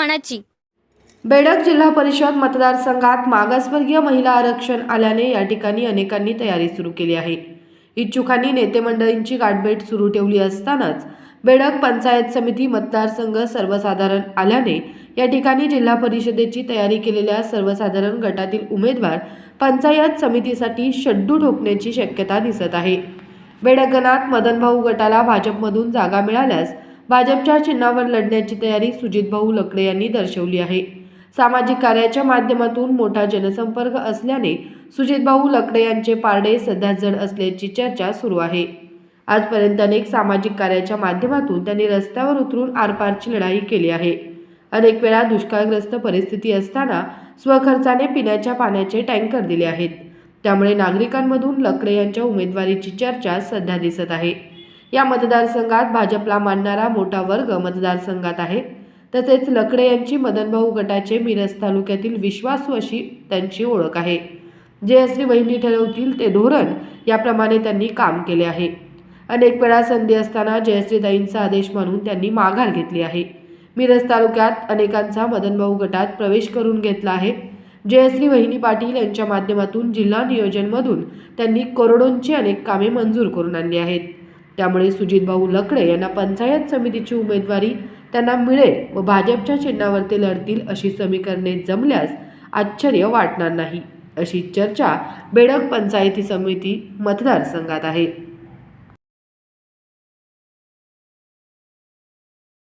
आरक्षणाची बेडग जिल्हा परिषद मतदारसंघात मागासवर्गीय महिला आरक्षण आल्याने या ठिकाणी अनेकांनी तयारी सुरू केली आहे। इच्छुकांनी नेते मंडळींची गाठभेट सुरू ठेवली असतानाच बेडग पंचायत समिती मतदारसंघ सर्वसाधारण आल्याने या ठिकाणी जिल्हा परिषदेची तयारी केलेल्या सर्वसाधारण गटातील उमेदवार पंचायत समितीसाठी शड्डू ठोकण्याची शक्यता दिसत आहे। बेडग गणात मदनभाऊ गटाला भाजपमधून जागा मिळाल्यास भाजपच्या चिन्हावर लढण्याची तयारी सुजितभाऊ लकडे यांनी दर्शवली आहे। सामाजिक कार्याच्या माध्यमातून मोठा जनसंपर्क असल्याने सुजितभाऊ लकडे यांचे पारडे सध्या जड असल्याची चर्चा सुरू आहे। आजपर्यंत अनेक सामाजिक कार्याच्या माध्यमातून त्यांनी रस्त्यावर उतरून आरपारची लढाई केली आहे। अनेक वेळा दुष्काळग्रस्त परिस्थिती असताना स्वखर्चाने पिण्याच्या पाण्याचे टँकर दिले आहेत। त्यामुळे नागरिकांमधून लकडे यांच्या उमेदवारीची चर्चा सध्या दिसत आहे। या मतदारसंघात भाजपला मानणारा मोठा वर्ग मतदारसंघात आहे। तसेच लकडे यांची मदनभाऊ गटाचे मिरज तालुक्यातील विश्वासू अशी त्यांची ओळख आहे। जयश्री वहिनी ठरवतील ते धोरण याप्रमाणे त्यांनी काम केले आहे। अनेक वेळा संधी असताना जयश्रीताईंचा आदेश मानून त्यांनी माघार घेतली आहे। मिरज तालुक्यात अनेकांचा मदनभाऊ गटात प्रवेश करून घेतला आहे। जयश्री वहिनी पाटील यांच्या माध्यमातून जिल्हा नियोजनमधून त्यांनी करोडोंची अनेक कामे मंजूर करून आणली आहेत। त्यामुळे सुजितभाऊ लकडे यांना पंचायत समितीची उमेदवारी त्यांना मिळेल व भाजपच्या चिन्हावर ते लढतील अशी समीकरणे जमल्यास आश्चर्य वाटणार नाही, अशी चर्चा बेडग पंचायती समिती मतदारसंघात आहे।